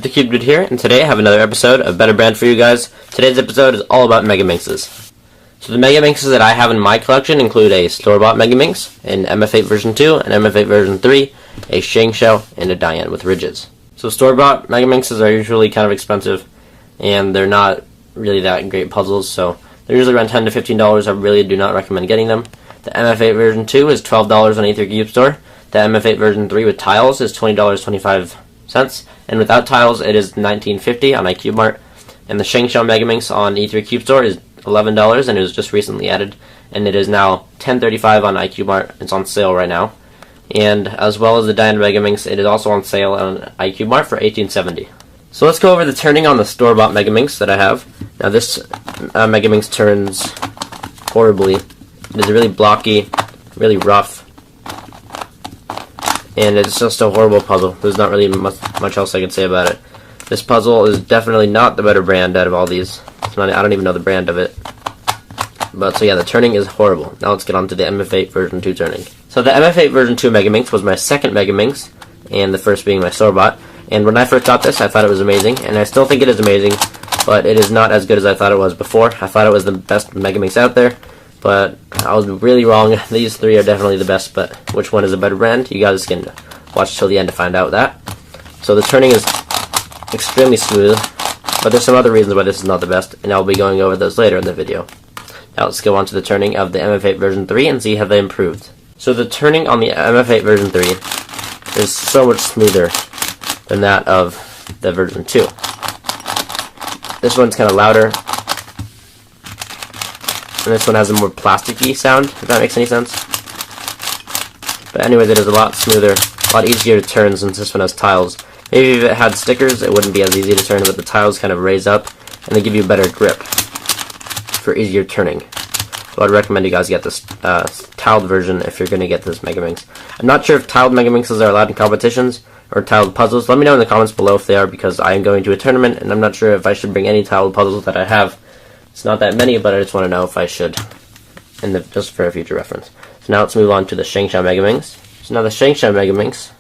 the Cube Dude here, and today I have another episode of Better Brand for you guys. Today's episode is all about Megaminxes. So the Megaminxes that I have in my collection include a store-bought Megaminx, an MF8 version 2, an MF8 version 3, a Shangshao, and a Diane with ridges. So store-bought Megaminxes are usually kind of expensive, and they're not really that great puzzles, so they're usually around $10 to $15. I really do not recommend getting them. The MF8 version 2 is $12 on E3 Cube Store. The MF8 version 3 with tiles is $20.25. And without tiles, it is $19.50 on iCubeMart. And the Shangshao Megaminx on E3 Cube Store is $11, and it was just recently added. And it is now $10.35 on iCubeMart. It's on sale right now. And as well as the Diane Megaminx, it is also on sale on iCubeMart for $18.70. So let's go over the turning on the store-bought Megaminx that I have. Now this Megaminx turns horribly. It is really blocky, really rough. And it's just a horrible puzzle. There's not really much else I can say about it. This puzzle is definitely not the better brand out of all these. It's not, I don't even know the brand of it. But so yeah, the turning is horrible. Now let's get on to the MF8 version 2 turning. So the MF8 version 2 Megaminx was my second Megaminx, and the first being my store-bought. And when I first got this, I thought it was amazing, and I still think it is amazing, but it is not as good as I thought it was before. I thought it was the best Megaminx out there, but I was really wrong. These three are definitely the best, but which one is a better brand? You guys can watch till the end to find out that. So the turning is extremely smooth, but there's some other reasons why this is not the best, and I'll be going over those later in the video. Now let's go on to the turning of the MF8 version 3 and see how they improved. So the turning on the MF8 version 3 is so much smoother than that of the version 2. This one's kind of louder, and this one has a more plasticky sound, if that makes any sense. But anyways, it is a lot smoother, a lot easier to turn since this one has tiles. Maybe if it had stickers, it wouldn't be as easy to turn, but the tiles kind of raise up, and they give you a better grip for easier turning. So I'd recommend you guys get this tiled version if you're going to get this Megaminx. I'm not sure if tiled Megaminxes are allowed in competitions, or tiled puzzles. Let me know in the comments below if they are, because I am going to a tournament, and I'm not sure if I should bring any tiled puzzles that I have. It's not that many, but I just want to know if I should, just for a future reference. So now let's move on to the Shangshao Megaminx. So now the Shangshao Megaminx,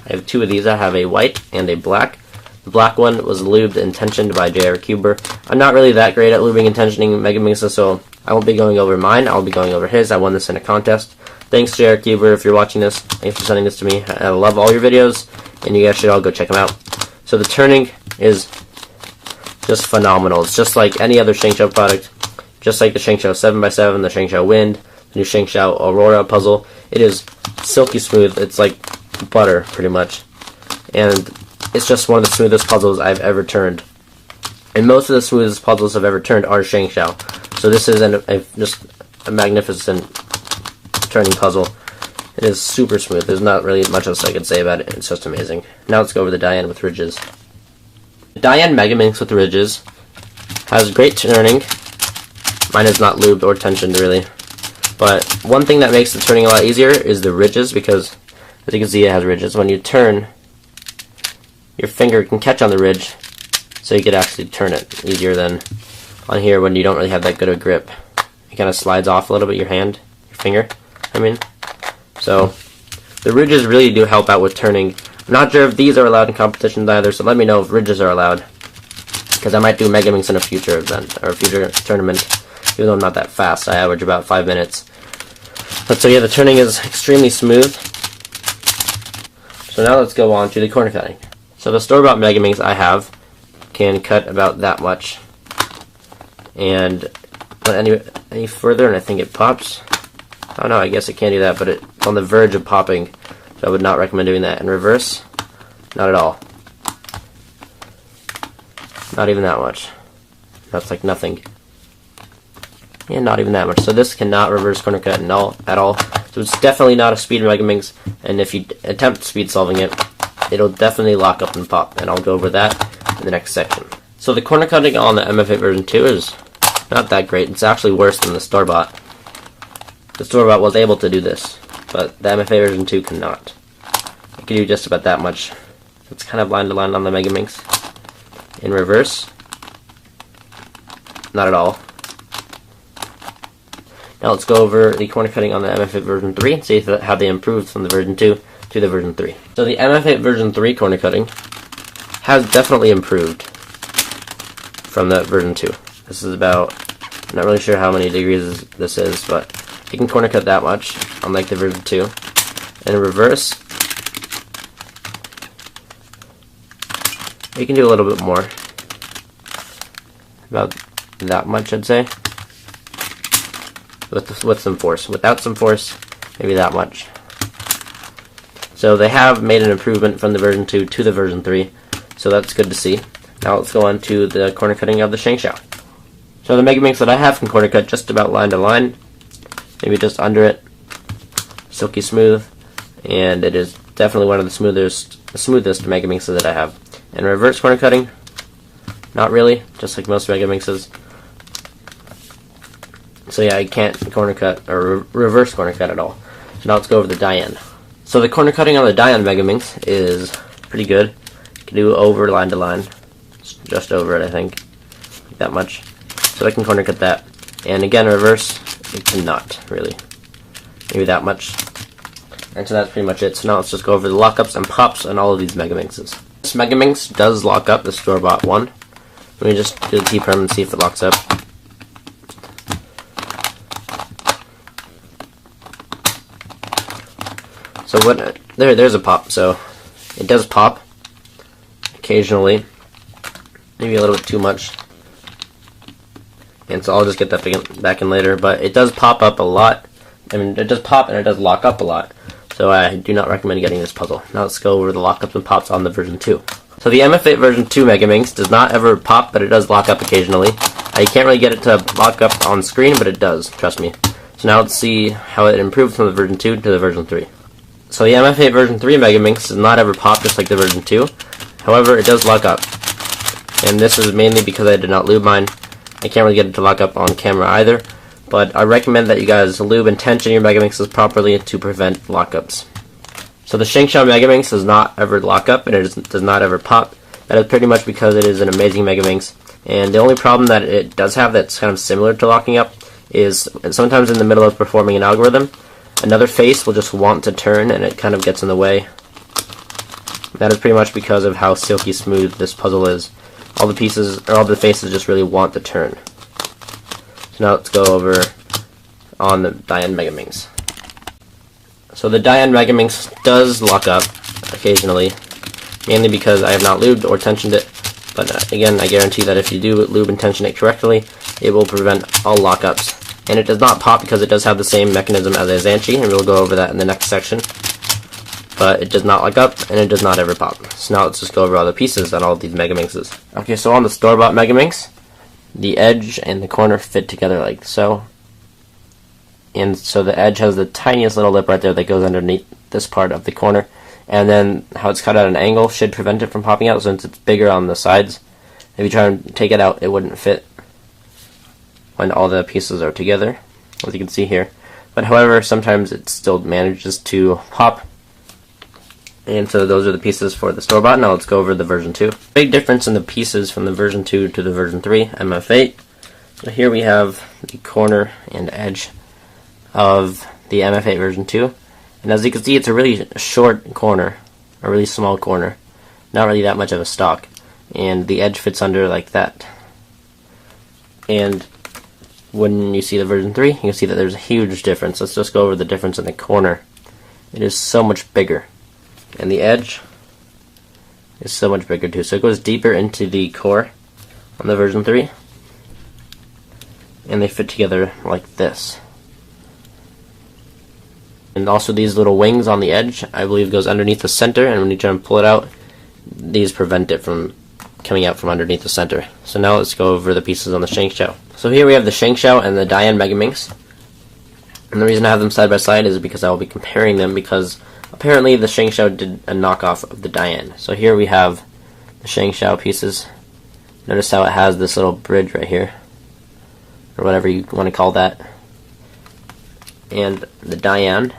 I have two of these. I have a white and a black. The black one was lubed and tensioned by JR Cuber. I'm not really that great at lubing and tensioning Megaminxes, so I won't be going over mine. I'll be going over his. I won this in a contest. Thanks, JR Cuber, if you're watching this. Thanks for sending this to me. I love all your videos, and you guys should all go check them out. So the turning is just phenomenal. It's just like any other Shangshao product, just like the Shangshao 7x7, the Shangshao Wind, the new Shangshao Aurora puzzle. It is silky smooth. It's like butter, pretty much. And it's just one of the smoothest puzzles I've ever turned. And most of the smoothest puzzles I've ever turned are Shangshao. So this is just a magnificent turning puzzle. It is super smooth. There's not really much else I can say about it. It's just amazing. Now let's go over the Diane with ridges. The Diane Megaminx with ridges has great turning. Mine is not lubed or tensioned really. But one thing that makes the turning a lot easier is the ridges, because as you can see it has ridges. When you turn, your finger can catch on the ridge, so you could actually turn it easier than on here when you don't really have that good of a grip. It kind of slides off a little bit, your finger, I mean. So the ridges really do help out with turning. I'm not sure if these are allowed in competitions either, so let me know if ridges are allowed, because I might do Megaminx in a future event, or a future tournament. Even though I'm not that fast, I average about 5 minutes. But so yeah, the turning is extremely smooth. So now let's go on to the corner cutting. So the store-bought Megaminx I have can cut about that much. And any further, and I think it pops. Oh no, I guess it can't do that, but it's on the verge of popping. So I would not recommend doing that. In reverse, not at all. Not even that much. That's like nothing. Yeah, not even that much. So this cannot reverse corner cut at all. So it's definitely not a speed Megaminx, and if you attempt speed solving it, it'll definitely lock up and pop, and I'll go over that in the next section. So the corner cutting on the MF8 version 2 is not that great. It's actually worse than the store-bought. The store-bought was able to do this, but the MF8 version 2 cannot. It can do just about that much. It's kind of line to line on the Megaminx. In reverse, not at all. Now let's go over the corner cutting on the MF8 version 3 and see how they improved from the version 2 to the version 3. So the MF8 version 3 corner cutting has definitely improved from the version 2. This is about, I'm not really sure how many degrees this is, but you can corner cut that much, unlike the version 2. And in reverse, you can do a little bit more. About that much, I'd say. With some force. Without some force, maybe that much. So they have made an improvement from the version 2 to the version 3, so that's good to see. Now let's go on to the corner cutting of the Shengxiao. So the Megaminx that I have can corner cut just about line to line, maybe just under it, silky smooth, and it is definitely one of the smoothest Megaminxes that I have. And reverse corner cutting, not really, just like most Megaminxes. So yeah, I can't corner cut or reverse corner cut at all. So now let's go over the Diane. So the corner cutting on the Diane Megaminx is pretty good. You can do over line to line, just over it, I think, like that much. So I can corner cut that. And again, reverse, it cannot really, maybe that much. And so that's pretty much it. So now let's just go over the lockups and pops on all of these Megaminxes. This Megaminx does lock up, the store-bought one. Let me just do the T-Prem and see if it locks up. So there's a pop, so it does pop occasionally, maybe a little bit too much, and so I'll just get that back in later, but it does pop up a lot. I mean, it does pop and it does lock up a lot, so I do not recommend getting this puzzle. Now let's go over the lockups and pops on the version 2. So the MF8 version 2 Megaminx does not ever pop, but it does lock up occasionally. I can't really get it to lock up on screen, but it does, trust me. So now let's see how it improved from the version 2 to the version 3. So the MF8 version 3 Megaminx does not ever pop just like the version 2. However, it does lock up. And this is mainly because I did not lube mine. I can't really get it to lock up on camera either. But I recommend that you guys lube and tension your Megaminxes properly to prevent lockups. So the Shengxiao Megaminx does not ever lock up and it does not ever pop. That is pretty much because it is an amazing Megaminx. And the only problem that it does have that's kind of similar to locking up is sometimes in the middle of performing an algorithm, another face will just want to turn and it kind of gets in the way. That is pretty much because of how silky smooth this puzzle is. All the pieces, or all the faces just really want to turn. So now let's go over on the Diane Megaminx. So the Diane Megaminx does lock up occasionally, mainly because I have not lubed or tensioned it. But again, I guarantee that if you do lube and tension it correctly, it will prevent all lockups. And it does not pop because it does have the same mechanism as a Zanchi, and we'll go over that in the next section. But it does not lock up, and it does not ever pop. So now let's just go over all the pieces on all of these Megaminxes. Okay, so on the store-bought Megaminx, the edge and the corner fit together like so. And so the edge has the tiniest little lip right there that goes underneath this part of the corner. And then how it's cut at an angle should prevent it from popping out since it's bigger on the sides. If you try and take it out, it wouldn't fit when all the pieces are together, as you can see here. But however, sometimes it still manages to pop. And so those are the pieces for the store-bought. Now let's go over the version 2. Big difference in the pieces from the version 2 to the version 3 MF8. So here we have the corner and edge of the MF8 version 2. And as you can see, it's a really short corner, a really small corner. Not really that much of a stock. And the edge fits under like that. And when you see the version 3, you can see that there's a huge difference. Let's just go over the difference in the corner. It is so much bigger. And the edge is so much bigger too. So it goes deeper into the core on the version 3. And they fit together like this. And also these little wings on the edge, I believe, goes underneath the center, and when you try and pull it out, these prevent it from coming out from underneath the center. So now let's go over the pieces on the Shengxiao. So here we have the Shengxiao and the Diane Megaminx. And the reason I have them side by side is because I will be comparing them, because apparently the Shengxiao did a knockoff of the Diane. So here we have the Shengxiao pieces. Notice how it has this little bridge right here, or whatever you want to call that. And the Diane,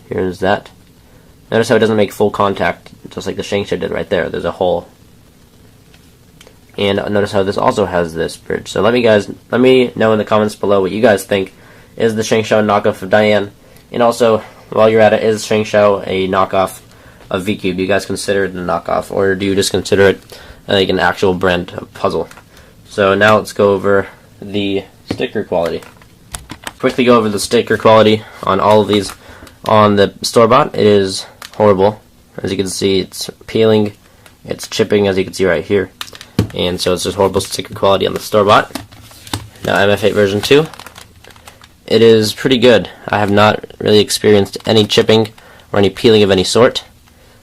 here's that. Notice how it doesn't make full contact, just like the Shengxiao did right there. There's a hole. And notice how this also has this bridge. So let me know in the comments below what you guys think. Is the Shengxiao knockoff of Diane? And also, while you're at it, is Shengxiao a knockoff of VCube? Do you guys consider it a knockoff, or do you just consider it like an actual brand of puzzle? So now let's go over the sticker quality. Quickly go over the sticker quality on all of these. On the store-bought, it is horrible. As you can see, it's peeling, it's chipping, as you can see right here. And so it's just horrible sticker quality on the store-bought. Now MF8 version 2, it is pretty good. I have not really experienced any chipping or any peeling of any sort,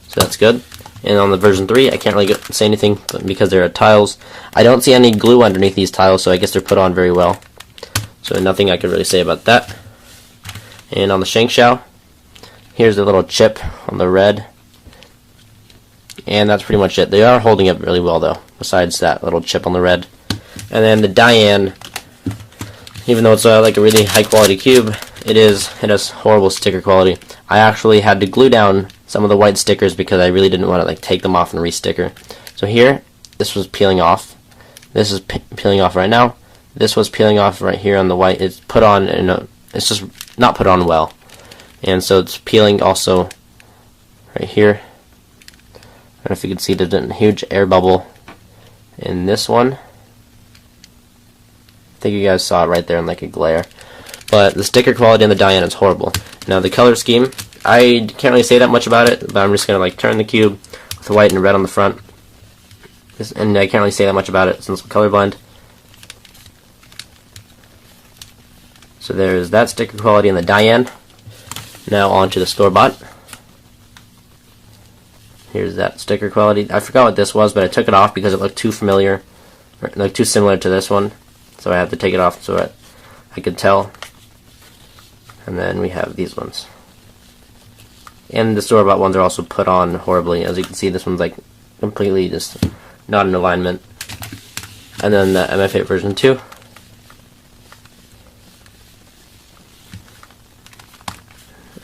so that's good. And on the version 3, I can't really say anything because there are tiles. I don't see any glue underneath these tiles, so I guess they're put on very well. So nothing I can really say about that. And on the Shangshao, here's the little chip on the red. And that's pretty much it. They are holding up really well though, besides that little chip on the red. And then the Diane, even though it's like a really high quality cube, it has horrible sticker quality. I actually had to glue down some of the white stickers because I really didn't want to like take them off and re-sticker. So here, this was peeling off. This is peeling off right now. This was peeling off right here on the white. It's put on, and it's just not put on well. And so it's peeling also right here. I don't know if you can see there's a huge air bubble in this one. I think you guys saw it right there in like a glare. But the sticker quality on the Diane is horrible. Now the color scheme, I can't really say that much about it, but I'm just going to like turn the cube with the white and red on the front. And I can't really say that much about it since I'm colorblind. So there's that sticker quality in the Diane. Now on to the store-bought. Here's that sticker quality. I forgot what this was, but I took it off because it looked too familiar, or like too similar to this one. So I had to take it off so I could tell. And then we have these ones. And the store-bought ones are also put on horribly. As you can see, this one's like completely just not in alignment. And then the MF8 version 2.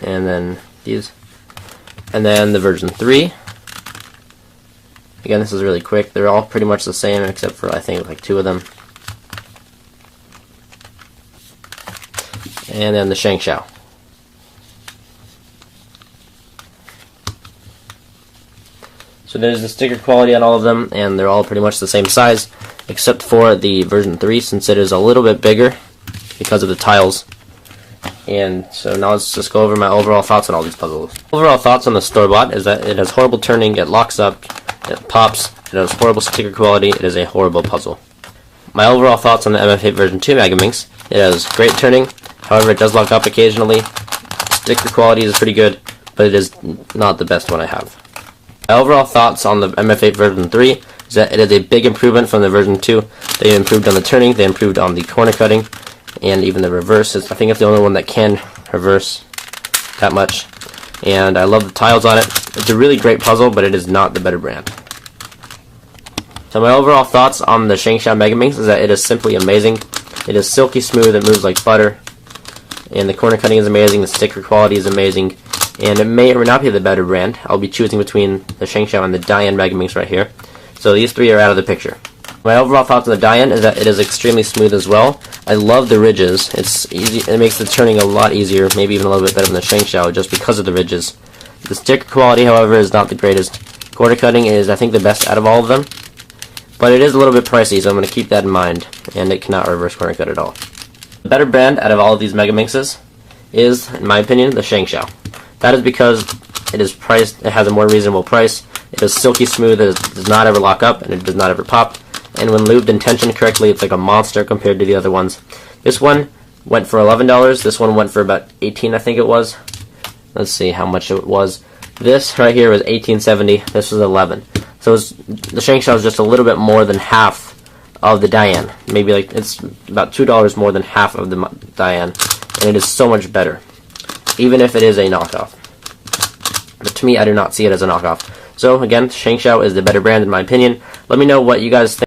And then these. And then the version 3. Again, this is really quick. They're all pretty much the same except for I think like 2 of them. And then the Shangshao. So there's the sticker quality on all of them, and they're all pretty much the same size, except for the version 3, since it is a little bit bigger because of the tiles. And so now let's just go over my overall thoughts on all these puzzles. Overall thoughts on the store-bought is that it has horrible turning, it locks up, it pops, it has horrible sticker quality, it is a horrible puzzle. My overall thoughts on the MF8 version 2 Megaminx, it has great turning, however it does lock up occasionally, sticker quality is pretty good, but it is not the best one I have. My overall thoughts on the MF8 version 3 is that it is a big improvement from the version 2. They improved on the turning, they improved on the corner cutting, and even the reverse. I think it's the only one that can reverse that much. And I love the tiles on it. It's a really great puzzle, but it is not the better brand. So my overall thoughts on the Shangshao Megaminx is that it is simply amazing. It is silky smooth, it moves like butter, and the corner cutting is amazing, the sticker quality is amazing, and it may or may not be the better brand. I'll be choosing between the Shangshao and the Diane Megaminx right here. So these 3 are out of the picture. My overall thoughts on the Diane is that it is extremely smooth as well. I love the ridges. It's easy. It makes the turning a lot easier, maybe even a little bit better than the Shangshao, just because of the ridges. The sticker quality, however, is not the greatest. Corner cutting is, I think, the best out of all of them, but it is a little bit pricey, so I'm going to keep that in mind, and it cannot reverse corner cut at all. The better brand out of all of these Megaminxes is, in my opinion, the Shangshao. That is because it is priced. It has a more reasonable price. It is silky smooth. It does not ever lock up, and it does not ever pop. And when lubed and tensioned correctly, it's like a monster compared to the other ones. This one went for $11. This one went for about $18, I think it was. Let's see how much it was. This right here was $18.70. This was $11. So the Shangshao is just a little bit more than half of the Diane. Maybe like it's about $2 more than half of the Diane, and it is so much better, even if it is a knockoff. But to me, I do not see it as a knockoff. So again, Shangshao is the better brand in my opinion. Let me know what you guys think.